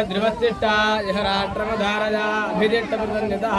ध्रुवस्तिष्ठा यह राष्ट्रमधारया अभिदिष्टप्रसन्नितः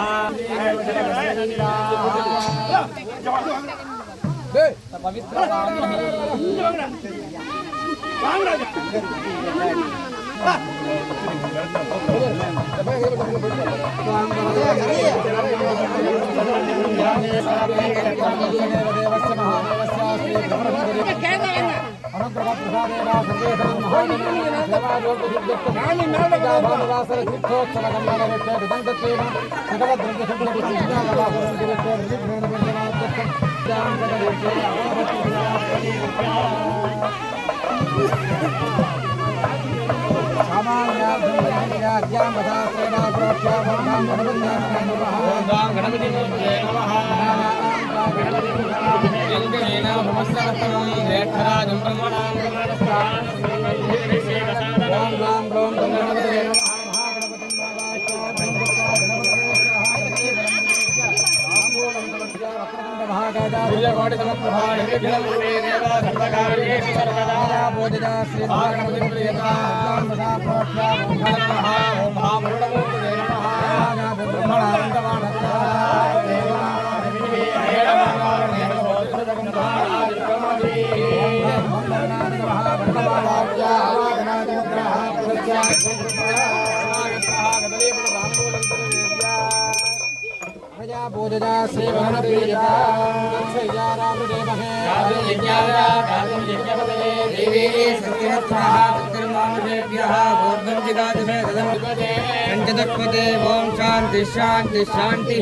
ओम शांति शांति शांति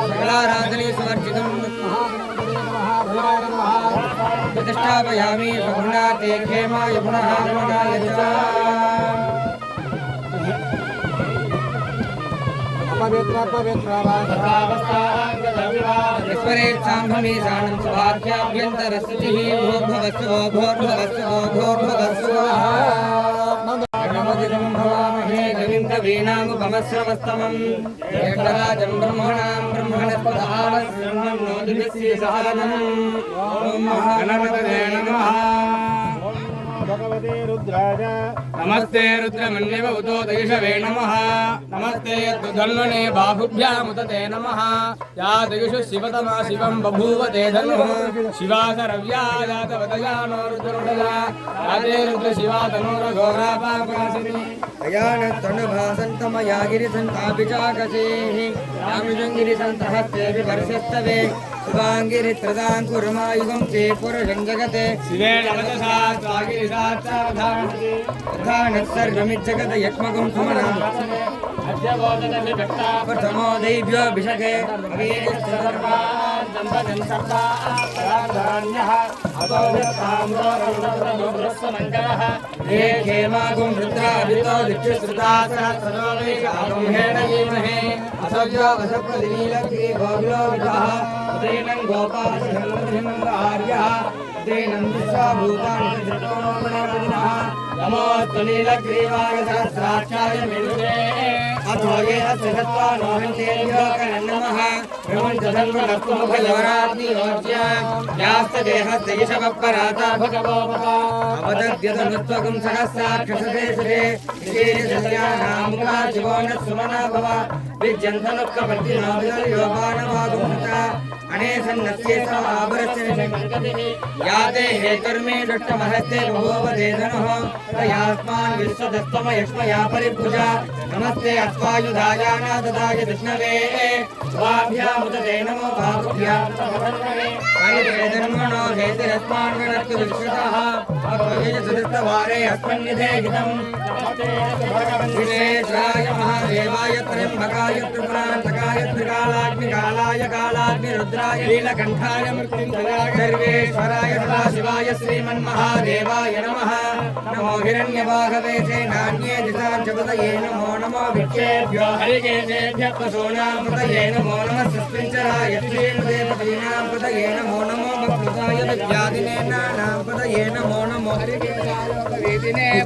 सकलाराधने समर्पितम् प्रतिष्ठापयामि भगुणाते क्षेमाय पुनः गुणाय च ईश्वरेच्छाम्भमीशानं सभाख्याभ्यन्तरस्थितिः भूर्भुवस्सुः भूर्भुवस्सुः भूर्भुवस्सुः नमोदितं भवामहे कविं कवीनामुपमश्रवस्तमम् ज्येष्ठराजं ब्रह्मणां ब्रह्मणस्पदानम् ॐ महागणपतये नमः। भगवते रुद्राय नमस्ते रुद्रमन्यव उतो दैषवे नमः। नमस्ते यद्धन्वने बाहुभ्यामुदते नमः। या दैषु शिवतमा शिवं बभूव ते धनुः शिवासरव्या जातवदयानो रुद्रोदया याते रुद्र शिवा तनोरघोरापापासिनी अयानस्तनुभासन्तमया गिरिसन्तापिचाकसेः रामजङ्गिरिसन्तहस्तेऽपि वर्षस्तवे शिवाङ्गिरित्रदाङ्कुरमायुगं ते पुरुषं जगते शिवेन वचसा स्वागिरिसात्सावधानस्सर्वमिज्जगत यक्ष्मकं सुमनम् प्रथमो दैव्योऽभिषके हेमागुं रुद्राभितो दिक्षुश्रुतासहस्रलोकैकागुंहेण धीमहि असव्यो वसप्रतिनीलग्रीवोऽभिलोकितः उदयनं गोपालधर्मधर्मार्यः उदयनं विश्वाभूतानि चतुर्कोणमणिनः नमोऽस्तु नीलग्रीवाय सहस्राक्षाय मेरुते अथो ये अस्य सत्त्वानो हन्तेभ्योऽकनन्नमः प्रपञ्चधर्मलक्ष्मुखयोराग्नियोज्य यास्तदेहस्य यशवपराता भगवोपः अवदद्यतनुत्वकं सहस्राक्षसदेशरे श्रीसस्यानामुखाशिवो न सुमना भव विज्यन्तनुक्कपत्तिनो विदर्योपानवागुंहता अनेसन्नस्ये समावरस्य याते हेतुर्मे दुष्टमहस्ते बभूवते धनुः तयास्मान् विश्वदस्तम यक्ष्मया परिभुजा नमस्ते अश्वायुधायानाददाय विष्णवे स्वाभ्यामुदते नमो बाहुभ्यां धर्मणो हेतिरस्मान् गणस्तु विश्रुतः अभयसदस्तवारे अस्मन्निधे हितम् विशेषाय महादेवाय त्र्यम्बकाय त्रिपुरान्तकाय त्रिकालाग्निकालाय कालाग्निरुद्राय नीलकण्ठाय मृत्युञ्जयाय सर्वेश्वराय सदाशिवाय श्रीमन्महादेवाय नमः। नमो हिरण्यवाहवे सेनान्ये दिशाञ्चपतये नमो नमो भिक्षेभ्यो हरिकेशेभ्यः पशूनां पतये नमो नमः सुस्पिञ्चराय श्रीमदेवतीनां पतये नमो नमो भक्तुताय व्याधिनेनानाम्पदये नमो नमो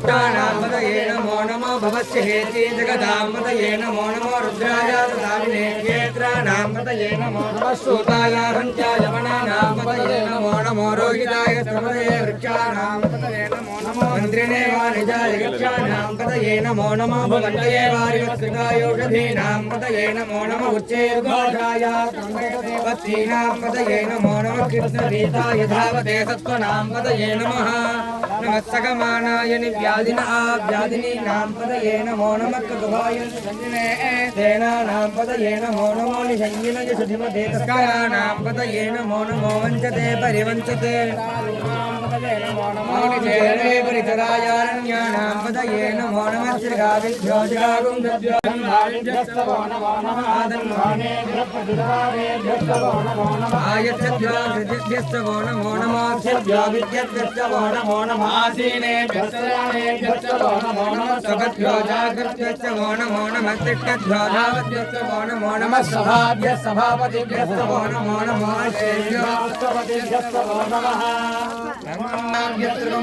पुत्राणाम्पदये नमो नमो भवस्य हेति जगदाम्पदये नमो नमो रुद्राय तदाविने क्षेत्राणाम्पदये नमो नमः सूताय हन्त्याय वनानाम्पदये नमो नमो रोहिताय स्तमदये वृक्षाणाम्पदये नमो नमो मन्त्रिणे वाणिजाय वृक्षाणाम्पदये नमो नमो भवन्तये वारिवत्सृतायोषधीनाम्पदये नमो नमो उच्चैर्घोषाय देवतीनाम्पदये नमो नमः कृष्णगीताय धावते सत्त्वनाम्पदये नमः नमः सकमानाय व्याधिनीनाम्पदये नमो नमः कगुभाय संजने तेनानाम्पदये नमो नमो निषञ्जिनय सुधिमते तस्कराणाम्पदये नमो नमो वञ्चते परिवञ्चते निचेरे परिचरायारण्याणाम्पदये नमो नमः श्रीगाविभ्यो जगागुंभ्यो धन्वारिभ्यस्तवो नमो नमः आयच्छद्भ्यो हृदिभ्यस्तवो नमो नमः अक्षभ्यो विद्यभ्यस्तवो नमो नमः आसीनेभ्यस्तराणेभ्यस्तवो नमो नमः स्वगद्भ्यो जागृभ्यस्तवो नमो नमः तिष्ठद्भ्यो धावद्भ्यस्तवो नमो नमः सभाभ्यस्तभापतिभ्यस्तवो नमो नमः श्रेभ्योस्तपतिभ्यस्तवो नमः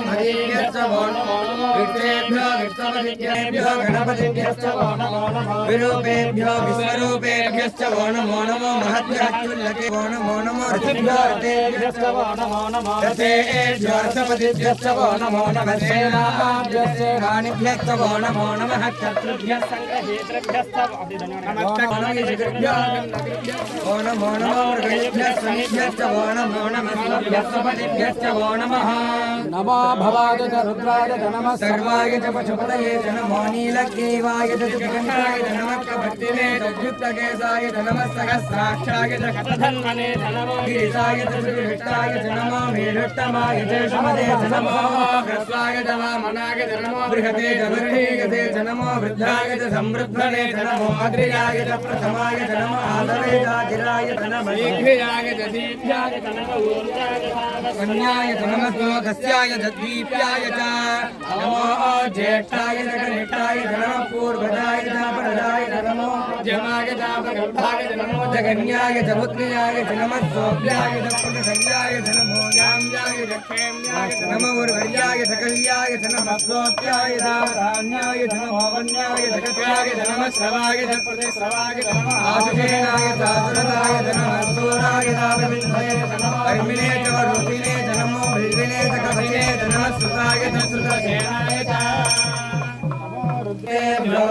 हरिभ्यस्तवो नमो नमः विष्णेभ्यो विष्णुपतिभ्यो गणपतिभ्यस्तवो नमो नमः विरूपेभ्यो विश्वरूपेभ्यस्तवो नमो नमो महद्भ्यस्तुल्लकेभ्यो नमो नमो रथिभ्यो रथेभ्यस्तवो नमो नमः रथेभ्यो रथपतिभ्यस्तवो नमो नमः सेनाभ्यस्तवो नमो नमः शत्रुभ्यः संग्रहेतृभ्यस्तवो नमो नमो मृगेभ्यः शनिभ्यस्तवो नमो नमः भ्यस्तपतिभ्यस्तवो नमः नमो भवाय च रुद्राय च नमः सर्वाय च पशुपतये च नमो नीलग्रीवाय च जगन्नाय च नमः कपतिने च युक्तकेशाय च नमः सहस्राक्षाय च कटधन्वने च नमो गिरिशाय च सुविष्टाय च नमो मेरुत्तमाय च शमदे च नमो ह्रस्वाय च वामनाय च नमो बृहते च वर्णीयते च नमो वृद्धाय च संवृद्धने च नमो अग्रयाय च प्रथमाय च नमो आदरेजाजिराय च नमः दीर्घयाय च दीप्याय च नमो ऊर्जाय च कन्याय च नमः कस्याय च दीप्याय च नमो ज्येष्ठाय च कनिष्ठाय च नमः पूर्वजाय च परजाय च नमो मध्यमाय च प्रगल्भाय च नमो जगन्याय च पुत्र्याय च नमः सोऽभ्याय च पुण्यसंज्ञाय च नमो याम्याय च क्षेम्याय च नमो उर्वर्याय च कल्याय च नमः सोऽभ्याय च धान्याय च नमो वन्याय च कथ्याय च नमः श्रवाय च प्रतिश्रवाय च नमः आशुषेणाय च आसुरताय च नमः सूराय च विन्धये च नमः कर्मिणे च वरुतिने च नमो भृद्विने च कवचे च नमः श्रुताय च श्रुतसेनाय च नमो रुद्रेभ्यो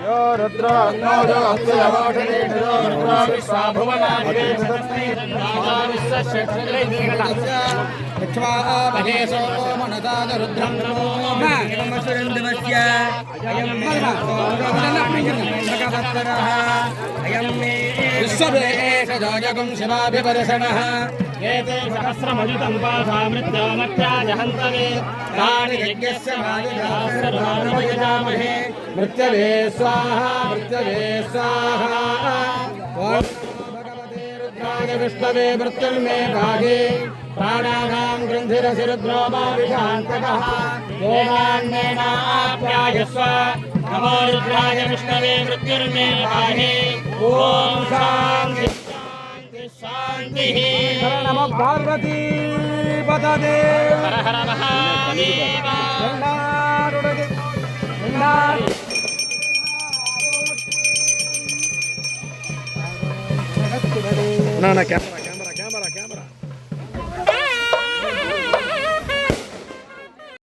यो रुद्रो अन्नो अक्षयवोषधेषो रुद्रो विश्वाभवनादिवेशो मनसाद रुद्रं नमोऽस्मि अयं मे विश्ववेशजायकं शिवाभिवर्षणः एते सहस्रमयुतं पाठामृत्योमत्याय हन्तवे तानि यज्ञस्य मायुधास्रभावयजामहे मृत्यवे स्वाहा मृत्यवे स्वाहा भगवते रुद्राय विष्णवे मृत्युर्मे भागे प्राणानां गृन्धिरसिरुद्रो मा विशान्तकः देवान्नेनाप्यायस्व नमो रुद्राय विष्णवे मृत्युर्मे भागे ॐ शान्ति शान्तिः नमो पार्वती पतते हर हर महादेव ना क्या